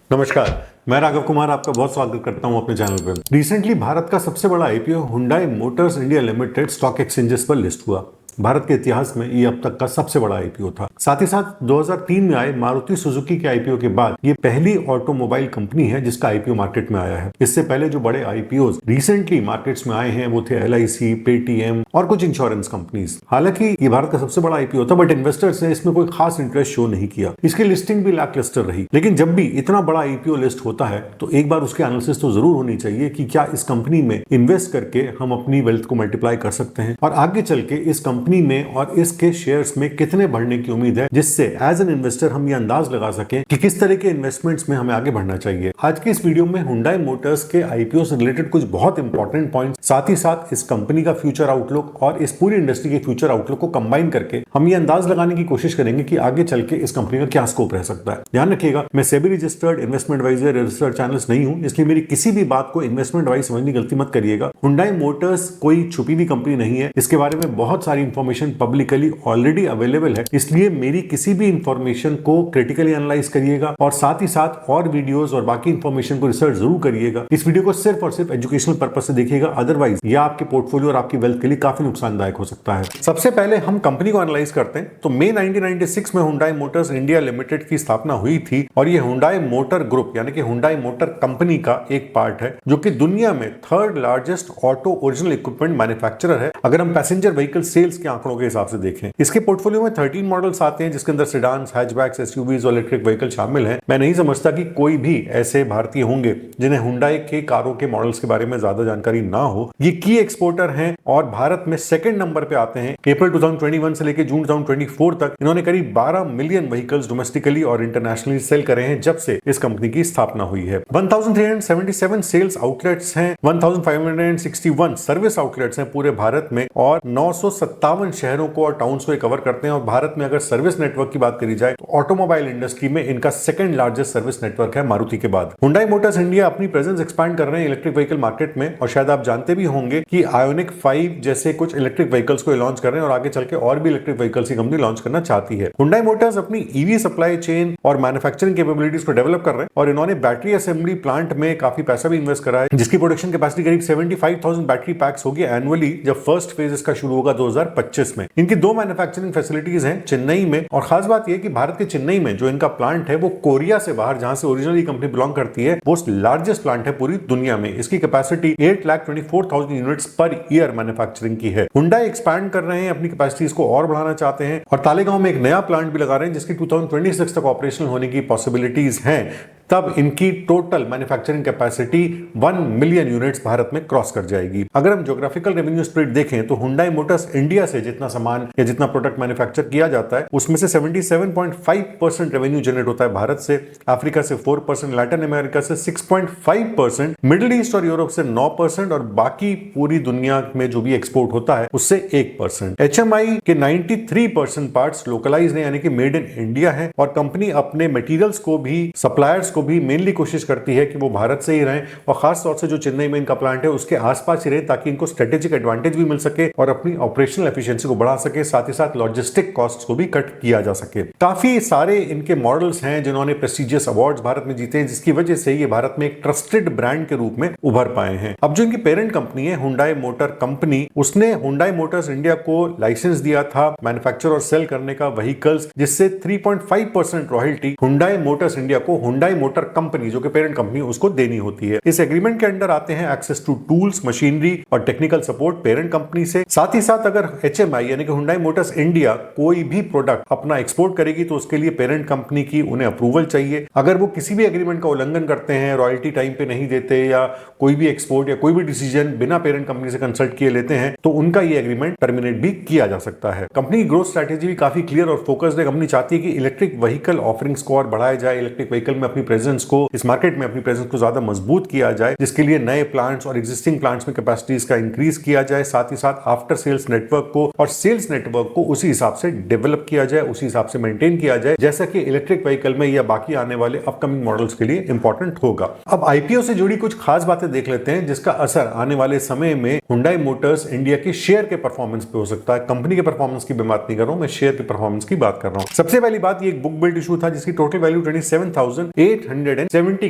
नमस्कार, मैं राघव कुमार आपका बहुत स्वागत करता हूं अपने चैनल पर। रिसेंटली भारत का सबसे बड़ा IPO Hyundai Motors India limited stock exchanges पर लिस्ट हुआ। भारत के इतिहास में ये अब तक का सबसे बड़ा आईपीओ था। साथ ही साथ 2003 में आए मारुति सुजुकी के आईपीओ के बाद ये पहली ऑटोमोबाइल कंपनी है जिसका आईपीओ मार्केट में आया है। इससे पहले जो बड़े आईपीओ रिसेंटली मार्केट्स में आए हैं वो थे एलआईसी, पेटीएम और कुछ इंश्योरेंस कंपनीज। हालांकि ये भारत का सबसे बड़ा आईपीओ था, बट इन्वेस्टर्स ने इसमें कोई खास इंटरेस्ट शो नहीं किया। इसकी लिस्टिंग भी लैकलस्टर रही। लेकिन जब भी इतना बड़ा आईपीओ लिस्ट होता है तो एक बार उसकी एनालिसिस तो जरूर होनी चाहिए कि क्या इस कंपनी में इन्वेस्ट करके हम अपनी वेल्थ को मल्टीप्लाई कर सकते हैं और आगे चल के इस कंपनी में और इसके शेयर्स में कितने बढ़ने की उम्मीद है, जिससे एज एन इन्वेस्टर हम ये अंदाज लगा सकें कि किस तरह के इन्वेस्टमेंट्स में हमें आगे बढ़ना चाहिए। आज के इस वीडियो में हुंडई मोटर्स के आईपीओ से रिलेटेड कुछ बहुत इंपॉर्टेंट पॉइंट्स, साथ ही साथ इस कंपनी का फ्यूचर आउटलुक और इस पूरी इंडस्ट्री के फ्यूचर आउटलुक को कंबाइन करके हम ये अंदाज लगाने की कोशिश करेंगे कि आगे चल के इस कंपनी का क्या स्कोप रह सकता है। ध्यान रखिएगा, मैं SEBI registered investment advisor registered channels नहीं हूं, इसलिए मेरी किसी भी बात को इन्वेस्टमेंट वाइज समझने की गलती मत करिएगा। हुंडई मोटर्स कोई छुपी हुई कंपनी नहीं है, इसके बारे में बहुत सारी इंफॉर्मेशन पब्लिकली ऑलरेडी अवेलेबल है, इसलिए मेरी किसी भी इंफॉर्मेशन को क्रिटिकली एनालाइज करिएगा और साथ ही साथ और वीडियोस और बाकी इंफॉर्मेशन को रिसर्च जरूर करिएगा। इस वीडियो को सिर्फ और सिर्फ एजुकेशनल पर्पस से देखिएगा, अदरवाइज यह आपके पोर्टफोलियो और आपकी वेल्थ के लिए काफी नुकसानदायक हो सकता है। सबसे पहले हम कंपनी को एनालाइज करते हैं तो मई 1996 में हुंडई मोटर्स इंडिया लिमिटेड की स्थापना हुई थी और यह हुंडई मोटर ग्रुप यानी कि हुंडई मोटर कंपनी का एक पार्ट है, जो कि दुनिया में third largest auto original equipment manufacturer है, अगर हम पैसेंजर व्हीकल सेल्स के आंकड़ों के हिसाब से देखें। इसके पोर्टफोलियो में 13 मॉडल्स आते हैं, जिसके अंदर सेडान्स, हैचबैक्स, एसयूवीज और इलेक्ट्रिक व्हीकल शामिल हैं। मैं नहीं समझता कि कोई भी ऐसे भारतीय होंगे जिन्हें हुंडई के कारों के मॉडल्स के बारे में ज्यादा जानकारी ना हो। ये की एक्सपोर्टर हैं और भारत में सेकंड नंबर पे आते हैं। अप्रैल 2021 से लेकर जून 2024 तक इन्होंने करीब 12 मिलियन व्हीकल्स डोमेस्टिकली और इंटरनेशनली सेल करे हैं जब से इस कंपनी की स्थापना हुई है। 1377 सेल्स आउटलेट्स हैं, 1561 सर्विस आउटलेट्स हैं पूरे भारत में और 957 शहरों को और टाउन्स को कवर करते हैं। और भारत में अगर सर्विस नेटवर्क की बात करी जाए तो ऑटोमोबाइल इंडस्ट्री में इनका सेकंड लार्जेस्ट सर्विस नेटवर्क है मारुति के बाद। हुंडई मोटर्स इंडिया अपनी प्रेजेंस एक्सपैंड कर रहे हैं इलेक्ट्रिक व्हीकल मार्केट में और शायद आप जानते भी होंगे कि आयोनिक 5 जैसे कुछ इलेक्ट्रिक व्हीकल्स को लॉन्च कर रहे हैं और आगे चल के और भी इलेक्ट्रिक व्हीकल्स की कंपनी लॉन्च करना चाहती है। हुंडई मोटर्स अपनी ईवी सप्लाई चेन और मैन्युफैक्चरिंग कैपेबिलिटीज को डेवलप कर रहे हैं और इन्होंने बैटरी असेंबली प्लांट में काफी पैसा भी इन्वेस्ट करा है, जिसकी प्रोडक्शन कैपेसिटी करीब 75,000 बैटरी पैक्स होगी एनुअली जब फर्स्ट फेज इसका शुरू होगा 2025 में। इनकी 2 मैन्युफैक्चरिंग फैसिलिटीज हैं चेन्नई में, और खास बात यह कि भारत के चेन्नई में जो इनका प्लांट है वो कोरिया से बाहर, जहां से ओरिजिनली कंपनी बिलोंग करती है, वो लार्जेस्ट प्लांट है पूरी दुनिया में। इसकी capacity 8,24,000 units per year manufacturing की है। हुंडई एक्सपैंड कर रहे हैं, अपनी कैपेसिटीज को और बढ़ाना चाहते हैं और तालेगांव में एक नया प्लांट भी लगा रहे हैं जिसकी 2026 तक ऑपरेशनल होने की पॉसिबिलिटीज हैं। तब इनकी total manufacturing capacity 1 million units Bharat में क्रॉस कर जाएगी। अगर हम ज्योग्राफिकल रेवेन्यू स्प्लिट देखें तो हुंडई मोटर्स इंडिया से जितना सामान या जितना प्रोडक्ट मैन्युफैक्चर किया जाता है उसमें से 77.5% रेवेन्यू जनरेट होता है भारत से, अफ्रीका से 4%, लैटिन अमेरिका से 6.5%, मिडिल ईस्ट और यूरोप से 9% और बाकी पूरी दुनिया में जो भी एक्सपोर्ट होता है उससे 1%। एचएमआई के 93% पार्ट्स लोकलाइज हैं यानी कि मेड इन इंडिया है और कंपनी अपने मटेरियल्स को भी, सप्लायर्स को भी मेनली कोशिश करती है कि वो भारत से ही रहें और खास तौर से जो चेन्नई में इनका प्लांट है उसके आसपास ही रहे ताकि इनको स्ट्रेटेजिक एडवांटेज भी मिल सके और अपनी ऑपरेशनल एफिशिएंसी को बढ़ा सके, साथ ही साथ लॉजिस्टिक कॉस्ट्स को भी कट किया जा सके। काफी सारे इनके मॉडल्स हैं जिन्होंने प्रेस्टिजियस अवार्ड्स भारत में जीते हैं, जिसकी वजह से ये भारत में एक ट्रस्टेड ब्रांड के रूप में उभर पाए हैं। अब जो इनकी पेरेंट कंपनी है हुंडई मोटर कंपनी, उसने हुंडई मोटर्स इंडिया को लाइसेंस दिया था मैन्युफैक्चर और सेल करने का व्हीकल्स, जिससे 3.5% रॉयल्टी हुंडई मोटर्स इंडिया को हुंडई मोटर कंपनी जो कि पेरेंट कंपनी उसको देनी होती है। इस एग्रीमेंट के अंडर आते हैं एक्सेस टू टूल्स, मशीनरी और टेक्निकल सपोर्ट पेरेंट कंपनी से। साथ ही साथ अगर एचएमआई यानी कि हुंडई मोटर्स इंडिया कोई भी प्रोडक्ट अपना एक्सपोर्ट करेगी तो उसके लिए पेरेंट कंपनी की उन्हें अप्रूवल चाहिए। अगर वो किसी भी एग्रीमेंट का उल्लंघन करते हैं, रॉयल्टी टाइम पे नहीं देते या कोई भी एक्सपोर्ट या कोई भी डिसीजन बिना पेरेंट कंपनी से कंसल्ट किए लेते हैं तो उनका ये एग्रीमेंट टर्मिनेट भी किया जा सकता है। कंपनी की ग्रोथ स्ट्रेटेजी भी काफी क्लियर और फोकस्ड है। कंपनी चाहती है कि इलेक्ट्रिक व्हीकल ऑफरिंग्स को और बढ़ाया जाए, इलेक्ट्रिक व्हीकल में अपनी प्रेजेंस को, इस मार्केट में अपनी प्रेजेंस को ज्यादा मजबूत किया जाए, जिसके लिए नए प्लांट्स और एग्जिस्टिंग प्लांट्स में कैपेसिटीज का इंक्रीज किया जाए, साथ ही साथ आफ्टर सेल्स नेटवर्क को और सेल्स नेटवर्क को उसी हिसाब से डेवलप किया जाए, उसी हिसाब से मेंटेन किया जाए जैसा कि इलेक्ट्रिक व्हीकल में या बाकी आने वाले अपकमिंग मॉडल्स के लिए इंपॉर्टेंट होगा। अब आईपीओ से जुड़ी कुछ खास बातें देख लेते हैं जिसका असर आने वाले समय में हुंडई मोटर्स इंडिया के शेयर के परफॉर्मेंस पे हो सकता है। कंपनी के परफॉर्मेंस की मैं बात नहीं कर रहा हूं, मैं शेयर के परफॉर्मेंस की बात कर रहा हूं। सबसे पहली बात, ये एक बुक बिल्ड इशू था जिसकी टोटल वैल्यू 27,800 870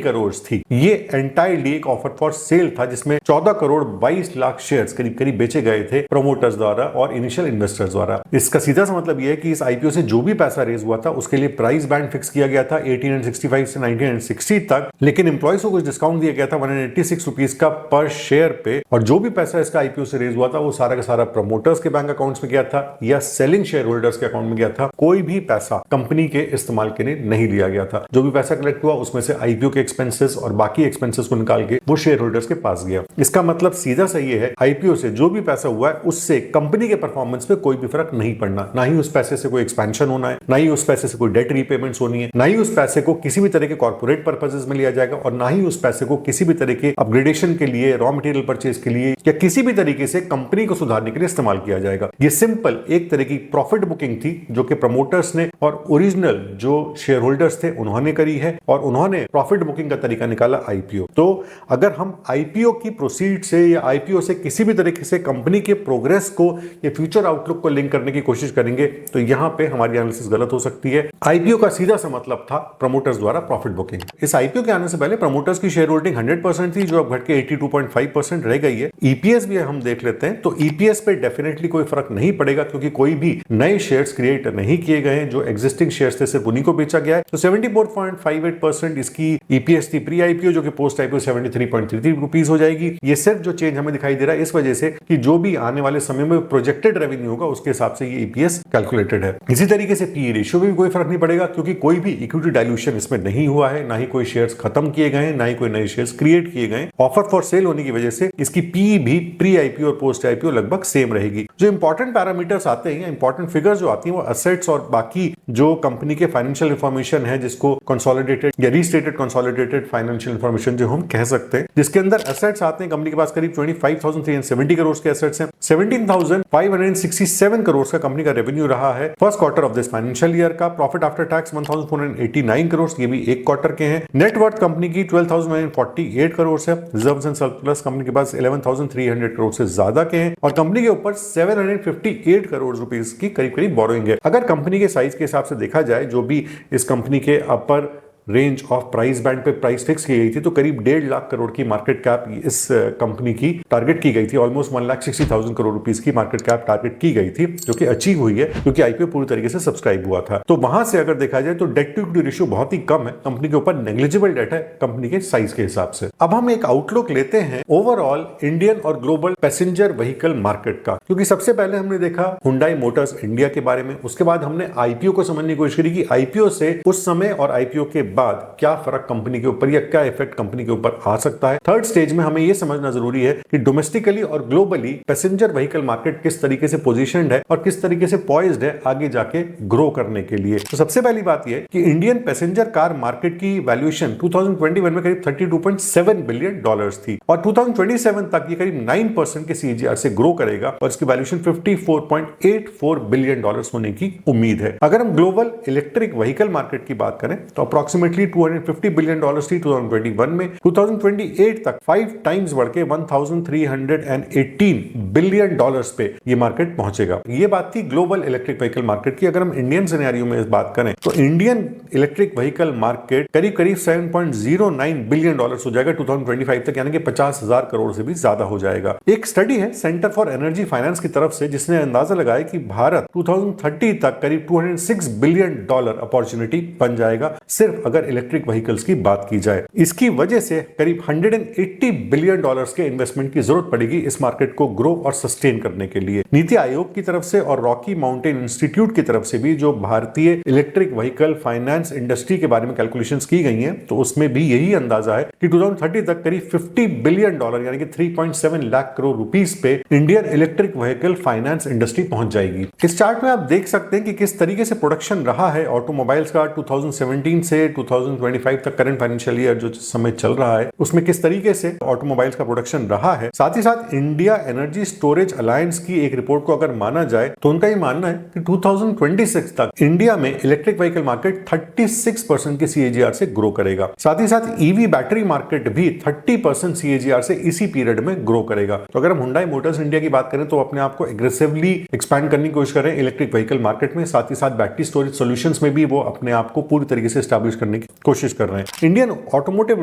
करोड़ थी। ये एंटायरली एक ऑफर फॉर सेल था जिसमें 14 करोड़ 22 लाख शेयर्स करीब करीब बेचे गए थे प्रमोटर्स द्वारा और इनिशियल इन्वेस्टर्स द्वारा। इसका सीधा सा मतलब यह है कि इस आईपीओ से जो भी पैसा रेज हुआ था उसके लिए प्राइस बैंड फिक्स किया गया था 1865 से 1960 तक, लेकिन एम्प्लॉइज को कुछ डिस्काउंट दिया गया था 186 रुपीज का पर शेयर पे। और जो भी पैसा इसका आईपीओ से रेज हुआ था वो सारा का सारा प्रमोटर्स के बैंक अकाउंट्स में गया था या सेलिंग शेयर होल्डर्स के अकाउंट में गया था। कोई भी पैसा कंपनी के इस्तेमाल के लिए नहीं लिया गया था। जो भी पैसा कलेक्ट हुआ उसमें से आईपीओ के एक्सपेंसेस और बाकी एक्सपेंसेस को निकाल के वो शेयर होल्डर्स के पास गया। इसका मतलब सीधा सही है, आईपीओ से जो भी पैसा हुआ है उससे कंपनी के परफॉर्मेंस पे कोई भी फर्क नहीं पड़ना। ना ही उस पैसे से कोई एक्सपेंशन होना है, ना ही उस पैसे से कोई डेट रीपेमेंट्स होनी है, ना ही उस पैसे को किसी भी तरह के कॉर्पोरेट पर्पसेस में लिया जाएगा और ना ही उस पैसे को किसी भी तरह के अपग्रेडेशन के लिए, रॉ मटेरियल परचेज के लिए या किसी भी तरीके से कंपनी को सुधारने के लिए इस्तेमाल किया जाएगा। ये सिंपल एक तरह की प्रॉफिट बुकिंग थी जो कि प्रमोटर्स ने और ओरिजिनल जो शेयर होल्डर्स थे उन्होंने करी है और उन्होंने प्रॉफिट बुकिंग का तरीका निकाला आईपीओ। तो अगर हम आईपीओ की प्रोसीड से या आईपीओ से किसी भी तरीके से कंपनी के प्रोग्रेस को या फ्यूचर आउटलुक को लिंक करने की कोशिश करेंगे तो यहां पे हमारी एनालिसिस गलत हो सकती है। आईपीओ का सीधा सा मतलब था प्रमोटर्स द्वारा प्रॉफिट बुकिंग। इस आईपीओ के आने से पहले प्रमोटर्स की शेयर होल्डिंग 100% थी जो अब घट के 82.5% रह गई है। ईपीएस भी हम देख लेते हैं तो ईपीएस पे डेफिनेटली कोई फर्क नहीं पड़ेगा क्योंकि कोई भी नए शेयर्स क्रिएट नहीं किए गए हैं। जो एग्जिस्टिंग शेयर्स थे सिर्फ उन्हीं को बेचा गया है। तो 74.58% इसकी ईपीएस थी प्री आईपीओ जो कि पोस्ट आईपीओ 73.33 रुपीस हो जाएगी। ये सिर्फ जो चेंज हमें दिखाई दे रहा है इस वजह से कि जो भी आने वाले समय में प्रोजेक्टेड रेवेन्यू होगा उसके हिसाब से ये ईपीएस कैलकुलेटेड है। इसी तरीके से पी रेशियो में भी कोई फर्क नहीं पड़ेगा क्योंकि कोई भी इक्विटी डाइल्यूशन इसमें नहीं हुआ है, ना ही कोई शेयर्स खत्म किए गए हैं, ना ही कोई नए शेयर्स क्रिएट किए गए। ऑफर फॉर सेल होने की वजह से इसकी पी भी प्री आईपीओ और पोस्ट आईपीओ लगभग सेम रहेगी। जो इंपॉर्टेंट पैरामीटर्स आते हैं, इंपॉर्टेंट फिगर्स जो आती हैं वो एसेट्स और बाकी जो कंपनी के फाइनेंशियल इंफॉर्मेशन है जिसको कंसोलिडेटेड या रीस्टेटेड कंसोलिडेटेड फाइनेंशियल इंफॉर्मेशन जो हम कह सकते हैं, जिसके अंदर एसेट्स आते हैं कंपनी के पास करीब 25,370 करोड़ के एसेट्स हैं। 17,567 करोड़ का कंपनी का रेवेन्यू रहा है first quarter of this financial year का। प्रॉफिट आफ्टर टैक्स 1,489 करोड़, ये भी एक क्वार्टर के हैं। नेटवर्थ कंपनी की 12,948 करोड़ है। रिजर्व्स एंड सरप्लस कंपनी के पास 11,300 करोड़ से ज्यादा के हैं और कंपनी के ऊपर 758 करोड़ रुपीस की करीब करीब बोरोइंग है। अगर कंपनी के साइज के हिसाब से देखा जाए, जो भी इस कंपनी के अपर रेंज ऑफ प्राइस बैंड पे प्राइस फिक्स की गई थी तो करीब 1.5 लाख करोड़ की मार्केट कैप इस कंपनी की टारगेट की गई थी। ऑलमोस्ट 1,60,000 करोड़ रुपीस की मार्केट कैप टारगेट की गई थी जो कि अचीव हुई है क्योंकि आईपीओ पूरी तरीके से सब्सक्राइब हुआ था। तो वहां से अगर देखा जाए तो डेट टू इक्विटी रेशियो बहुत ही कम है, कंपनी के ऊपर नेग्लिजिबल डेट है कंपनी के साइज के हिसाब से। अब हम एक आउटलुक लेते हैं ओवरऑल इंडियन और ग्लोबल पैसेंजर व्हीकल मार्केट का, क्योंकि सबसे पहले हमने देखा हुंडई मोटर्स इंडिया के बारे में, उसके बाद हमने आईपीओ को समझने की कोशिश करी कि आईपीओ से उस समय और आईपीओ के बाद क्या फर्क कंपनी के ऊपर या क्या इफेक्ट कंपनी के ऊपर आ सकता है। थर्ड स्टेज में हमें यह समझना जरूरी है कि डोमेस्टिकली और ग्लोबली पैसेंजर व्हीकल मार्केट किस तरीके से पोजीशनड है और किस तरीके से पॉइज्ड है आगे जाके ग्रो करने के लिए। तो सबसे पहली बात यह कि इंडियन पैसेंजर कार मार्केट की वैल्यूएशन 2021 में करीब $32.7 बिलियन थी और 2027 तक ये करीब 9% के सीएजीआर से ग्रो करेगा और इसकी वैल्यूएशन $54.84 बिलियन होने की उम्मीद है। अगर हम ग्लोबल इलेक्ट्रिक व्हीकल मार्केट की बात करें तो अप्रोक्सीमेटली $250 बिलियन थी 2021 में। 2028 तक 5 टाइम्स बढ़ के $1,318 बिलियन पे ये मार्केट पहुंचेगा। ये बात थी ग्लोबल इलेक्ट्रिक व्हीकल मार्केट की। अगर हम इंडियन सिनेरियो में इस बात करें तो इंडियन इलेक्ट्रिक व्हीकल मार्केट करीब करीब $7.09 बिलियन हो जाएगा 2025 तक, यानी कि 50,000 करोड़ से भी ज्यादा हो जाएगा। एक स्टडी है सेंटर फॉर एनर्जी फाइनेंस की तरफ से जिसने अंदाजा लगाया कि भारत 2030 तक करीब $206 बिलियन अपॉर्चुनिटी बन जाएगा सिर्फ अगर इलेक्ट्रिक व्हीकल्स की बात की जाए। इसकी वजह से करीब $180 बिलियन के इन्वेस्टमेंट की जरूरत पड़ेगी इस मार्केट को ग्रो और सस्टेन करने के लिए। नीति आयोग की तरफ से और रॉकी माउंटेन इंस्टीट्यूट की तरफ से भी जो भारतीय इलेक्ट्रिक व्हीकल फाइनेंस इंडस्ट्री के बारे में कैलकुलेशंस की गई हैं तो उसमें भी यही अंदाजा है कि 2030 तक करीब $50 बिलियन यानी कि 3.7 लाख करोड़ रुपीस पे Indian electric vehicle finance industry पहुंच जाएगी। इस चार्ट में आप देख सकते हैं कि किस तरीके से प्रोडक्शन रहा है ऑटोमोबाइल्स का 2017 से 2025 तक करंट फाइनेंशियल ईयर जो समय चल रहा है उसमें किस तरीके से ऑटोमोबाइल्स का प्रोडक्शन रहा है। साथ ही साथ इंडिया एनर्जी स्टोरेज अलायंस की एक रिपोर्ट को अगर माना जाए तो उनका ये मानना है कि 2026 तक इंडिया में इलेक्ट्रिक व्हीकल मार्केट 36% के सीएजीआर से ग्रो करेगा। साथ ही साथ ईवी बैटरी मार्केट भी 30% सीएजीआर से इसी पीरियड में ग्रो करेगा। तो अगर हम हुंडई मोटर्स इंडिया की बात करें तो अपने आप को एग्रेसिवली एक्सपैंड करने की कोशिश करें इलेक्ट्रिक व्हीकल मार्केट में, साथ ही साथ बैटरी स्टोरेज सॉल्यूशंस में भी वो अपने आप को पूरी तरीके से एस्टैब्लिश करने करने की कोशिश कर रहे हैं। इंडियन ऑटोमोटिव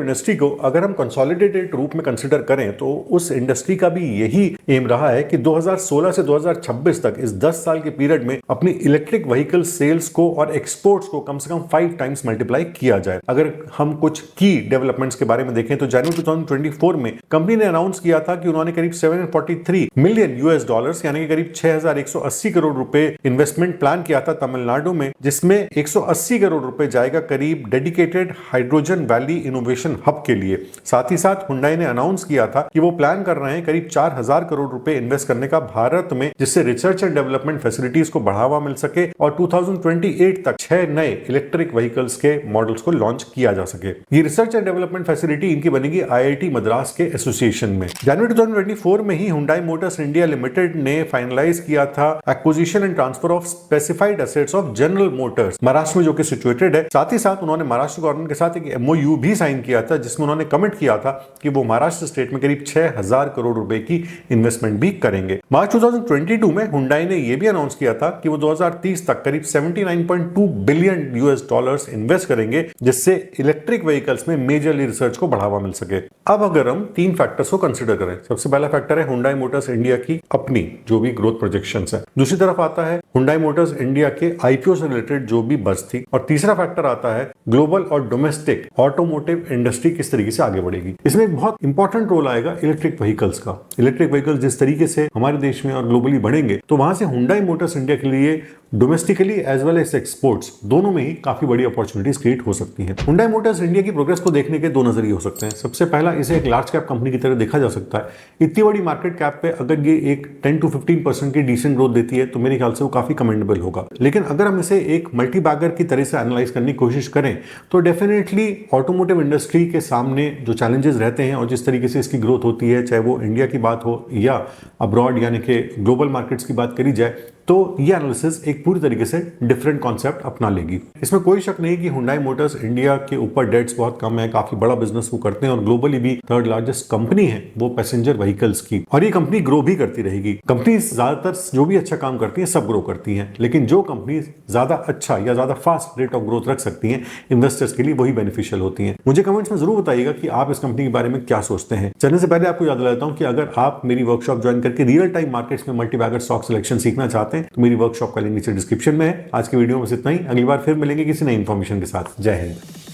इंडस्ट्री को अगर हम कंसोलिडेटेड रूप में कंसिडर करें तो उस इंडस्ट्री का भी यही एम रहा है कि 2016 से 2026 तक इस 10 साल के पीरियड में अपनी इलेक्ट्रिक व्हीकल सेल्स को और एक्सपोर्ट्स को कम से कम 5 टाइम्स मल्टीप्लाई किया जाए। अगर हम कुछ की डेवलपमेंट्स के बारे में देखें तो जनवरी 2024 में कंपनी ने अनाउंस किया था कि उन्होंने करीब 743 मिलियन यूएस डॉलर्स यानी कि करीब 6180 करोड़ रुपए इन्वेस्टमेंट प्लान किया था तमिलनाडु में, जिसमें 180 करोड़ रुपए जाएगा करीब dedicated hydrogen valley innovation hub के लिए। साथ ही साथ हुंडई ने अनाउंस किया था कि वो प्लान कर रहे हैं करीब 4000 करोड़ रुपए इन्वेस्ट करने का भारत में, जिससे रिसर्च एंड डेवलपमेंट फैसिलिटीज को बढ़ावा मिल सके और 2028 तक 6 नए इलेक्ट्रिक व्हीकल्स के मॉडल्स को लॉन्च किया जा सके। ये रिसर्च एंड डेवलपमेंट फैसिलिटी इनकी बनेगी आईआईटी मद्रास के एसोसिएशन में। जनवरी 2024 में ही हुंडई मोटर्स इंडिया लिमिटेड ने फाइनलाइज किया था acquisition and transfer of specified assets of general Motors Maharashtra में, जो कि सिचुएटेड है। साथ ही साथ उन्होंने महाराष्ट्र गवर्नमेंट के साथ एक एमओयू भी साइन किया था जिसमें उन्होंने कमिट किया था कि वो महाराष्ट्र स्टेट में करीब 6000 करोड़ रुपए की इन्वेस्टमेंट भी करेंगे। मार्च 2022 में हुंडई ने यह भी अनाउंस किया था कि वो 2030 तक करीब 79.2 बिलियन यूएस डॉलर्स इन्वेस्ट करेंगे, जिससे इलेक्ट्रिक व्हीकल्स में मेजरली रिसर्च को बढ़ावा मिल सके। अब अगर हम 3 फैक्टर्स को कंसीडर करें, सबसे पहला फैक्टर है हुंडई मोटर्स इंडिया की अपनी जो भी ग्रोथ प्रोजेक्शंस है, दूसरी तरफ आता है हुंडई मोटर्स इंडिया के आईपीओ से रिलेटेड जो भी बस थी, और तीसरा फैक्टर आता है ग्लोबल और डोमेस्टिक ऑटोमोटिव इंडस्ट्री किस तरीके से आगे बढ़ेगी। इसमें एक बहुत इंपॉर्टेंट रोल आएगा इलेक्ट्रिक व्हीकल्स का। इलेक्ट्रिक व्हीकल्स जिस तरीके से हमारे देश में और ग्लोबली बढ़ेंगे तो वहां से हुंडई मोटर्स इंडिया के लिए domestically as well as exports दोनों में ही काफी बड़ी अपॉर्चुनिटीज क्रिएट हो सकती हैं। हुंडई मोटर्स इंडिया की प्रोग्रेस को देखने के 2 नजरिए हो सकते हैं। सबसे पहला, इसे एक लार्ज कैप कंपनी की तरह देखा जा सकता है। इतनी बड़ी मार्केट कैप पे अगर ये एक 10 to 15% की डिसेंट ग्रोथ देती है तो मेरे ख्याल से वो काफी कमेंडेबल होगा। लेकिन अगर हम इसे एक मल्टी बैगर की तरह से एनालाइज करने की कोशिश करें तो डेफिनेटली ऑटोमोटिव इंडस्ट्री के सामने जो चैलेंजेस रहते हैं और जिस तरीके से इसकी ग्रोथ होती है, चाहे वो इंडिया की बात हो या अब्रॉड यानी कि ग्लोबल मार्केट्स की बात करी जाए, तो ये एनालिसिस एक पूरी तरीके से डिफरेंट कॉन्सेप्ट अपना लेगी। इसमें कोई शक नहीं कि हुंडई मोटर्स इंडिया के ऊपर डेट्स बहुत कम है, काफी बड़ा बिजनेस वो करते हैं और ग्लोबली भी 3rd लार्जेस्ट कंपनी है वो पैसेंजर व्हीकल्स की, और ये कंपनी ग्रो भी करती रहेगी। कंपनी ज्यादातर जो भी अच्छा काम करती है सब ग्रो करती हैं, लेकिन जो कंपनी ज्यादा अच्छा या ज्यादा फास्ट रेट ऑफ ग्रोथ रख सकती हैं इन्वेस्टर्स के लिए वही बेनिफिशियल होती हैं। मुझे कमेंट्स में जरूर बताइएगा कि आप इस कंपनी के बारे में क्या सोचते हैं। चलने से पहले आपको याद दिलाता हूं कि अगर आप मेरी वर्कशॉप ज्वाइन करके रियल टाइम मार्केट्स में मल्टी बैगर स्टॉक सिलेक्शन सीखना चाहते हैं तो मेरी वर्कशॉप का लिंक नीचे डिस्क्रिप्शन में है। आज की वीडियो में बस इतना ही। अगली बार फिर मिलेंगे किसी नई इंफॉर्मेशन के साथ। जय हिंद।